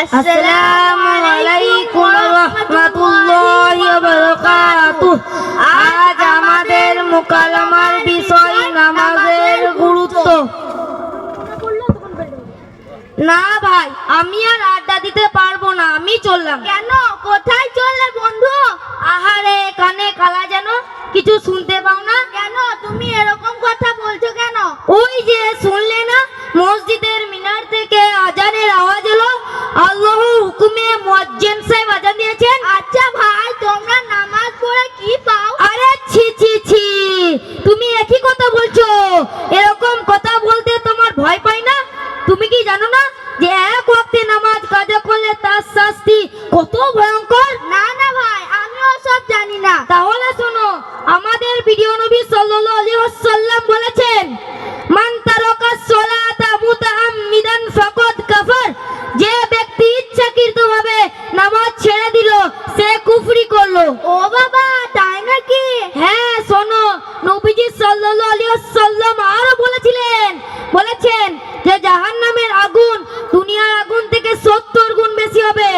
আসসালামু আলাইকুম রাহমাতুল্লাহি ওয়া বারাকাতুহু। আজ আমাদের মুকালামার বিষয় নামাজের গুরুত্ব। না ভাই, আমি আর আড্ডা দিতে পারবো না, আমি চললাম। কেন? কোথায় চললে বন্ধু? আহারে, কানে কালা যেন, কিছু শুনতে পাও না? কেন তুমি এরকম কথা বলছো কেন? ওই যে শুনলে না, মসজিদের মিনার থেকে আজানের আওয়াজ এলো। আল্লাহর হুকুমে মুয়াজ্জিন সাহেব আজান দিয়েছেন। আচ্ছা ভাই, তোমরা নামাজ পড়ে কি পাও? আরে ছি ছি ছি, তুমি একই কথা বলছো। এরকম কথা বলতে তোমার ভয় পাই না? তুমি কি জানো না যে এক ওয়াক্তে নামাজ কাজা করলে তার শাস্তি কত ভয়ঙ্কর? না না ভাই, আমিও সব জানি না। তাহলে শোনো, আমাদের প্রিয় নবী সাল্লাল্লাহু আলাইহি ওয়াসাল্লাম বলেছেন, মান তারাকা সালাতা মুতাআম্মিদান ফাকাদ কাফার। যে ব্যক্তি ইচ্ছাকৃতভাবে নামাজ ছেড়ে দিল, সে কুফরি করলো। ও বাবা, তাই নাকি? হ্যাঁ, শোনো, নবীজি সাল্লাল্লাহু আলাইহি ওয়াসাল্লাম আরো বলেছেন যে জাহান্নামের আগুন দুনিয়ার আগুন থেকে 70 গুণ বেশি হবে।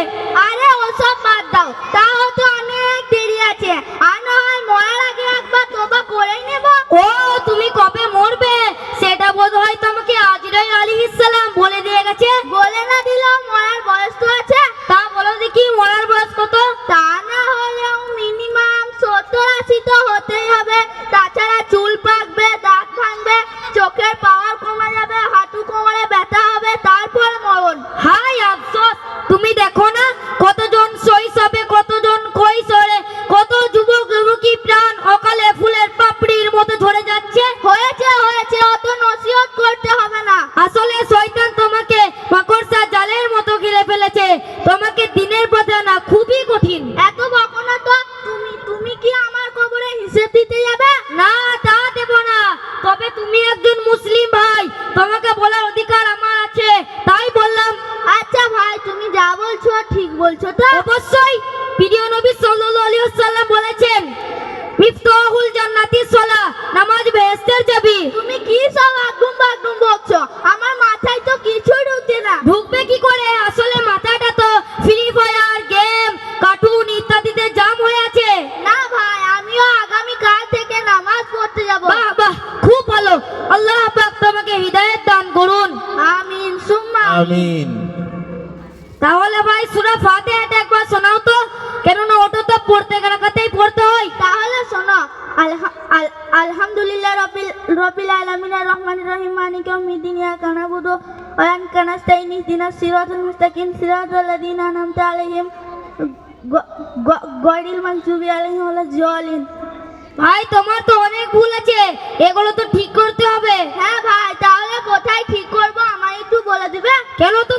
আরে ওসব বাদ দাও, তাও তো অনেক দেরি আছে। আর না হয় মরার আগে একবার তওবা করেই নেব। ও, তুমি কবে মরবে সেটা বোধহয় তোমাকে আজরাইল আলাইহিস সালাম বলে দিয়ে গেছে। বলে না দিলেও মরার বয়স তো আছে। তা বলো দেখি, মরার বয়স কত? তা না হলেও মিনিমাম 70-80 তো হতেই হবে। তাছাড়া চুল পাকবে, দাঁত ভাঙবে, চোখের পাওয়ার কমে যাবে, হাঁটু কোমরে ব্যথা হবে, তারপর মরণ। হাই আফসোস, তুমি দেখো না কতজন শৈশবে, কতজন কৈশোরে, কত যুবক যুবতী প্রাণ অকালে ফুলের পাপড়ির মতো ঝরে যাচ্ছে। হয়েছে, অত নসিহত করতে হবে না। আসলে শয়তান তোমাকে মাকড়সা জালের মতো ঘিরে ফেলেছে। তোমাকে দিনের পথে আনা খুবই কঠিন। এত বকো না তো। তুমি কি আমার কবরে হিসেব দিতে যাবে? না, তা দেব না। তবে তুমি একজন মুসলিম ভাই, তোমাকে বলার অধিকার আমার আছে, তাই বললাম। আচ্ছা ভাই, তুমি যা বলছো ঠিক বলছো তো? অবশ্যই। প্রিয় নবী সাল্লাল্লাহু আলাইহি ওয়াসাল্লাম বলেছেন, মিফতাহুল জান্নাতিস সালাহ, নামাজ বেহেশতের চাবি। তুমি কি সব আগডুম বাগডুম বকছো? আমার মাথায় তো কিছুই ঢুকছে না। ঢুকবে কি করে? আসলে মাথাটা তো ফ্রি ফায়ার, গেম, কার্টুন ইত্যাদিতে জাম হয়ে আছে। না ভাই, আমিও আগামী কাল থেকে নামাজ পড়তে যাব। বাহ বাহ, খুব ভালো। আল্লাহ পাক তোমাকে হিদায়াত দান করুন। আমিন সুম্মা আমিন। তাহলে ভাই সূরা ফাতিহাটা একবার শোনাও তো, কেননা ওটা তো পড়তে গেলেই পড়তে হয়। তাহলে শোনো। আলহামদুলিল্লাহ রবিল আলামিনের রহমানির রহিম মালিকি ইয়াউমিদ্দিন ইয়াকা না'বুদু ওয়া ইয়াকা নাস্তাইন ইহদিনাস সিরাতাল মুস্তাকিম সিরাতাল লাযিনা আন'আমতা আলাইহিম গায়রিল মাগযুবি আলাইহিম ওয়ালাদ যালিন। ভাই, তোমার তো অনেক ভুল আছে, এগুলো তো ঠিক করতে হবে। হ্যাঁ ভাই, তাহলে কোথায় ঠিক করব আমায় একটু বলে দিবে? কেন, তো